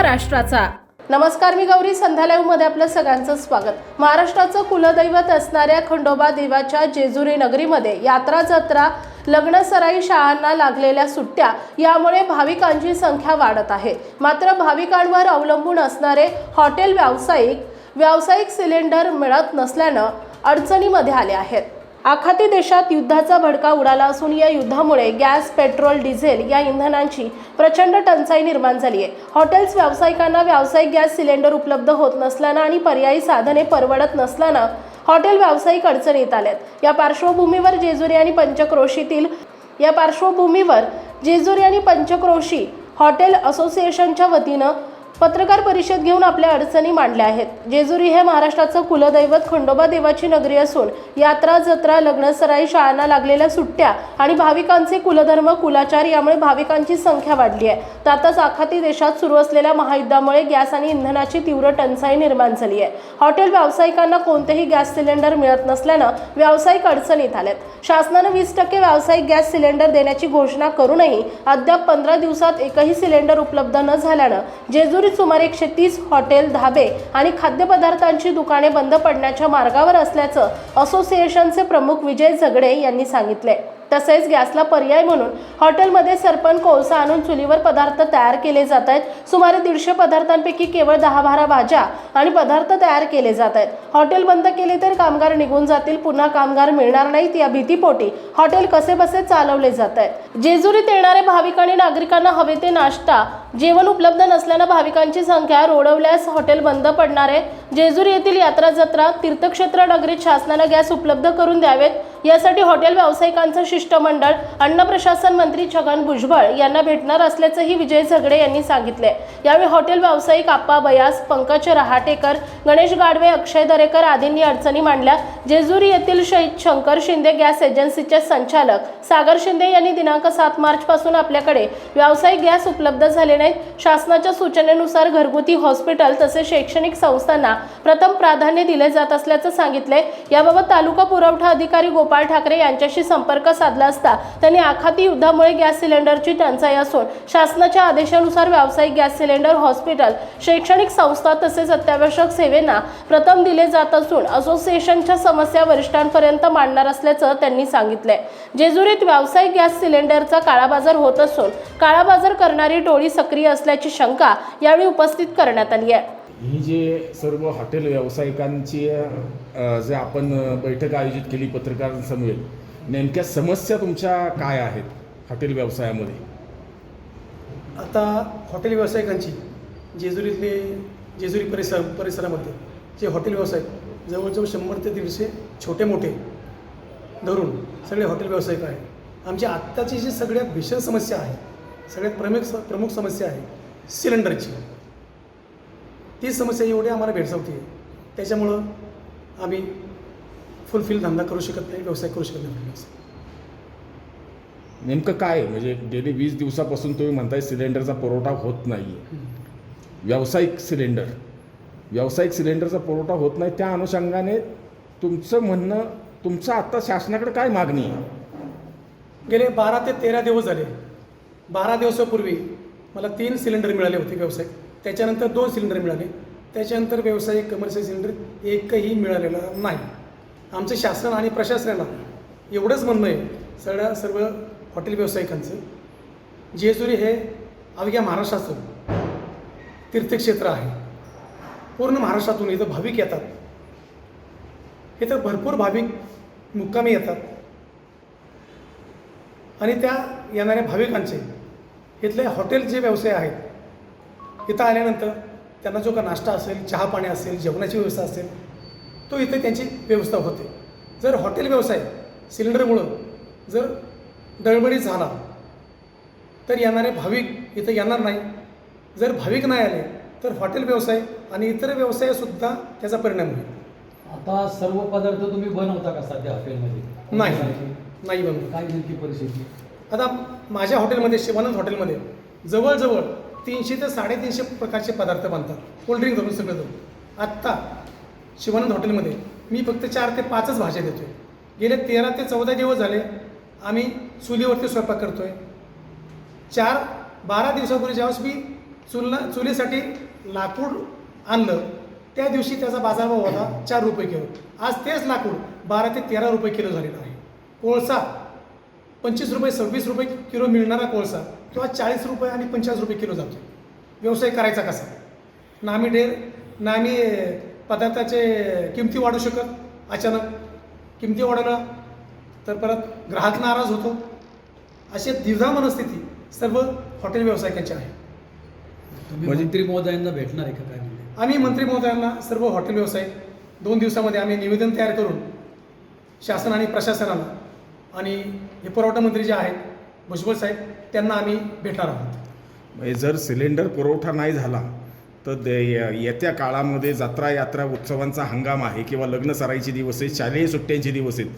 महाराष्ट्राचा। नमस्कार, मी गौरी संध्या लाईव्हमध्ये आपलं सगळ्यांचं स्वागत। महाराष्ट्राचं कुलदैवत असणाऱ्या खंडोबा देवाच्या जेजुरी नगरीमध्ये यात्रा जत्रा, लग्न सराई, शाळांना लागलेल्या सुट्ट्या यामुळे भाविकांची संख्या वाढत आहे। मात्र भाविकांवर अवलंबून असणारे हॉटेल व्यावसायिक सिलेंडर मिळत नसल्यानं अडचणीमध्ये आले आहेत। आखाती देशात युद्धाचा भडका उडाला असून या युद्धामुळे गॅस, पेट्रोल, डिझेल या इंधनांची प्रचंड टंचाई निर्माण झाली आहे। हॉटेल्स व्यावसायिकांना व्यावसायिक गॅस सिलेंडर उपलब्ध होत नसल्यानं आणि पर्यायी साधने परवडत नसल्यानं हॉटेल व्यावसायिक अडचणीत आलेत। या पार्श्वभूमीवर जेजुरी आणि पंचक्रोशी हॉटेल असोसिएशनच्या वतीनं पत्रकार परिषद घेऊन आपल्या अडचणी मांडल्या आहेत। जेजुरी हे महाराष्ट्राचं कुलदैवत खंडोबा देवाची नगरी असून यात्रा जत्रा, लग्न सराई, शाळांना लागलेल्या सुट्ट्या आणि भाविकांचे कुलधर्म, कुलाचार यामुळे भाविकांची संख्या वाढली आहे। त्यातच आखाती देशात सुरू असलेल्या महायुद्धामुळे गॅस आणि इंधनाची तीव्र टंचाई निर्माण झाली आहे। हॉटेल व्यावसायिकांना कोणतेही गॅस सिलेंडर मिळत नसल्यानं व्यावसायिक अडचणीत आलेत। शासनाने 20% व्यावसायिक गॅस सिलेंडर देण्याची घोषणा करूनही अद्याप 15 दिवसात एकही सिलेंडर उपलब्ध न झाल्यानं जेजुरी सुमारे 130 हॉटेल, धाबे आणि खाद्यपदार्थांची दुकाने बंद पडण्याच्या मार्गावर असल्याचं असोसिएशनचे प्रमुख विजय झगडे यांनी सांगितले। तसेच गॅसला पर्याय म्हणून हॉटेलमध्ये सरपण कोळसा आणून चुलीवर पदार्थ तयार केले जात आहेत। सुमारे 150 पदार्थांपैकी केवळ 10-12 भाज्या आणि पदार्थ तयार केले जात आहेत। हॉटेल बंद केले तर कामगार निघून जातील, पुन्हा कामगार मिळणार नाहीत या भीतीपोटी हॉटेल कसेबसे चालवले जात आहे। जेजुरीत येणारे भाविक आणि नागरिकांना हवे ते नाश्ता, जेवण उपलब्ध नसल्यानं भाविकांची संख्या रोडवल्यास हॉटेल बंद पडणार आहे। जेजुरी येथील यात्रा जत्रा, तीर्थक्षेत्र नगरीत शासनानं गॅस उपलब्ध करून द्यावेत यासाठी हॉटेल व्यावसायिकांचं शिष्टमंडळ अन्न प्रशासन मंत्री छगन भुजबळ यांना भेटणार असल्याचंही विजय झगडे यांनी सांगितले। यावेळी हॉटेल व्यावसायिक आप्पा बयास, पंकज रहाटेकर, गणेश गाडवे, अक्षय दरेकर आदींनी अडचणी मांडल्या। जेजुरी येथील शहीद शंकर शिंदे गॅस एजन्सीचे संचालक सागर शिंदे यांनी दिनांक 7 मार्च पासून आपल्याकडे व्यावसायिक गॅस उपलब्ध झाले नाहीत। शासनाच्या सूचनेनुसार घरगुती, हॉस्पिटल तसेच शैक्षणिक संस्थांना प्रथम प्राधान्य दिले जात असल्याचं सांगितले। याबाबत तालुका पुरवठा अधिकारी गोपाळ ठाकरे यांच्याशी संपर्क साधला असता त्यांनी आखाती युद्धामुळे गॅस सिलेंडरची टंचाई असून शासनाच्या आदेशानुसार व्यावसायिक गॅस सिलेंडर हॉस्पिटल, शैक्षणिक संस्था तसेच अत्यावश्यक सेवांना प्रथम दिले जात असून असोसिएशनच्या समस्या वरिष्ठांपर्यंत मांडणार असल्याचं त्यांनी सांगितले। जेजुरीत व्यावसायिक गॅस सिलेंडरचा काळाबाजार होत असून काळाबाजार करणारी टोळी सक्रिय असल्याची शंका यावेळी उपस्थित करण्यात आली आहे। ही जे सर्व हॉटेल व्यावसायिकांची जे आपण बैठक आयोजित केली पत्रकारांसमोर, नेमक्या समस्या तुमच्या काय आहेत हॉटेल व्यवसायामध्ये? आता हॉटेल व्यावसायिकांची जेजुरी परिसरामध्ये जे हॉटेल व्यावसायिक जवळजवळ 100 ते 150 छोटे मोठे धरून सगळे हॉटेल व्यावसायिक आहेत। आमची आत्ताची जी सगळ्यात भीषण समस्या आहे, सगळ्यात प्रमुख समस्या आहे सिलेंडरची। ती समस्या एवढी आम्हाला भेडसावते, त्याच्यामुळं आम्ही फुलफिल धंदा करू शकत नाही, व्यवसाय करू शकत नाही। नेमकं काय म्हणजे गेली 20 दिवसापासून तुम्ही म्हणताय सिलेंडरचा पुरवठा होत नाही आहे। व्यावसायिक सिलेंडरचा पुरवठा होत नाही, त्या अनुषंगाने तुमचं म्हणणं, तुमचं आत्ता शासनाकडे काय मागणी आहे? गेले 12 ते 13 दिवस झाले। 12 दिवसापूर्वी मला 3 सिलेंडर मिळाले होते व्यावसायिक, त्याच्यानंतर 2 सिलेंडर मिळाले, त्याच्यानंतर व्यावसायिक कमर्शियल सिलेंडर एकही मिळालेलं नाही। आमचं शासन आणि प्रशासनाला एवढंच म्हणणं आहे सर्व हॉटेल व्यावसायिकांचं, जेजुरी हे अवघ्या महाराष्ट्राचं तीर्थक्षेत्र आहे। पूर्ण महाराष्ट्रातून इथं भाविक येतात, इथं भरपूर भाविक मुक्कामी येतात आणि त्या येणाऱ्या भाविकांचे इथले हॉटेल जे व्यवसाय आहेत, इथं आल्यानंतर त्यांना जो का नाश्ता असेल, चहा पाणी असेल, जेवणाची व्यवस्था असेल, तो इथे त्यांची व्यवस्था होते। जर हॉटेल व्यवसाय सिलेंडरमुळं जर डळमळीत झाला तर येणारे भाविक इथं येणार नाही। जर भाविक नाही आले तर हॉटेल व्यवसाय आणि इतर व्यवसायासुद्धा त्याचा परिणाम होईल। आता सर्व पदार्थ तुम्ही बनवता का सध्या हॉटेलमध्ये? नाही बनवत। काय नेमकी परिस्थिती? आता माझ्या हॉटेलमध्ये, शिवानंद हॉटेलमध्ये जवळजवळ 300 ते 350 प्रकारचे पदार्थ बनतात, कोल्ड्रिंक धरून सगळं धरून। आत्ता शिवानंद हॉटेलमध्ये मी फक्त 4 ते 5च भाज्या देतो आहे। गेले 13 ते 14 दिवस झाले आम्ही चुलीवरती स्वयंपाक करतो आहे। 12 दिवसापूर्वी ज्यावेळेस मी चुलीसाठी लाकूड आणलं त्या दिवशी त्याचा बाजारभाव होता 4 रुपये किलो. आज तेच लाकूड 12 ते 13 रुपये किलो झालेला आहे. कोळसा 25 रुपये 26 रुपये किलो मिळणारा कोळसा किंवा 40 रुपये आणि 50 रुपये किलो जातो. व्यवसाय करायचा कसा? ना आम्ही पदार्थाचे किमती वाढू शकत. अचानक किमती वाढवल्या तर परत ग्राहक नाराज होतो. अशी द्विधा मनस्थिती सर्व हॉटेल व्यावसायिकांची आहे. तुम्ही म्हणजे- मंत्री महोदयांना भेटणार आहे का काय? आम्ही मंत्री महोदयांना सर्व हॉटेल व्यावसायिक 2 दिवसामध्ये आम्ही निवेदन तयार करून शासन आणि प्रशासनाला आणि हे पुरवठा मंत्री जे आहेत भुजबळ साहेब त्यांना आम्ही भेटणार आहोत. म्हणजे जर सिलेंडर पुरवठा नाही झाला तर येत्या काळामध्ये जत्रा यात्रा उत्सवांचा हंगाम आहे किंवा लग्न सराईचे दिवस आहेत, शालेय सुट्ट्यांचे दिवस आहेत,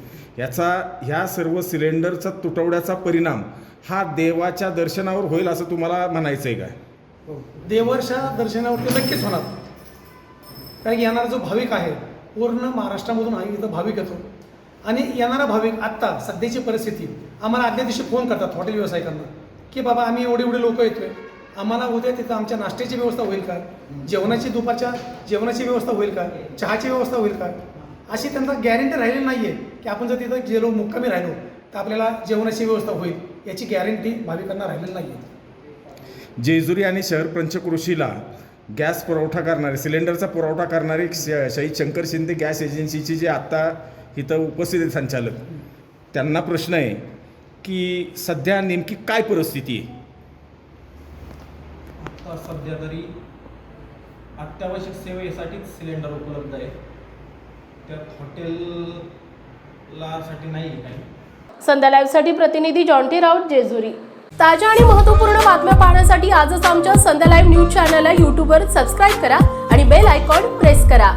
ह्या सर्व सिलेंडरचा तुटवड्याचा परिणाम हा देवाच्या दर्शनावर होईल असं तुम्हाला म्हणायचं आहे काय? देवाच्या दर्शनावरती नक्कीच होणार. कारण की येणारा जो भाविक आहे पूर्ण महाराष्ट्रामधून आहे इथं भाविक येतो आणि येणारा भाविक आत्ता सध्याची परिस्थिती आम्हाला आदल्या दिवशी फोन करतात हॉटेल व्यावसायिकांना की बाबा आम्ही एवढे लोक येतोय, आम्हाला उद्या तिथं आमच्या नाश्त्याची व्यवस्था होईल का, दुपारच्या जेवणाची व्यवस्था होईल का, चहाची व्यवस्था होईल का, अशी त्यांना गॅरंटी राहिलेली नाही आहे की आपण जर तिथं गेलो मुक्कामी राहिलो तर आपल्याला जेवणाची व्यवस्था होईल याची गॅरंटी भाविकांना राहिलेली नाही आहे. जेजुरी आणि शहर पंचक्रोशीला गॅस पुरवठा करणारे सिलेंडरचा पुरवठा करणारे शहीद शंकर शिंदे गॅस एजन्सीचे जे आत्ता इथं उपस्थित आहेत संचालक, त्यांना प्रश्न आहे की सध्या नेमकी काय परिस्थिती आहे? आता सध्या तरी अत्यावश्यक सेवेसाठीच सिलेंडर उपलब्ध आहे, त्यात हॉटेलसाठी नाही काही. संध्या लाईव्हसाठी प्रतिनिधी जॉन्टी राऊत, जेजुरी. ताज्या आणि महत्त्वपूर्ण बातम्या पाहण्यासाठी आजच आमच्या संध्या लाईव्ह न्यूज चॅनलला यूट्यूबवर सबस्क्राईब करा आणि बेल आयकॉन प्रेस करा.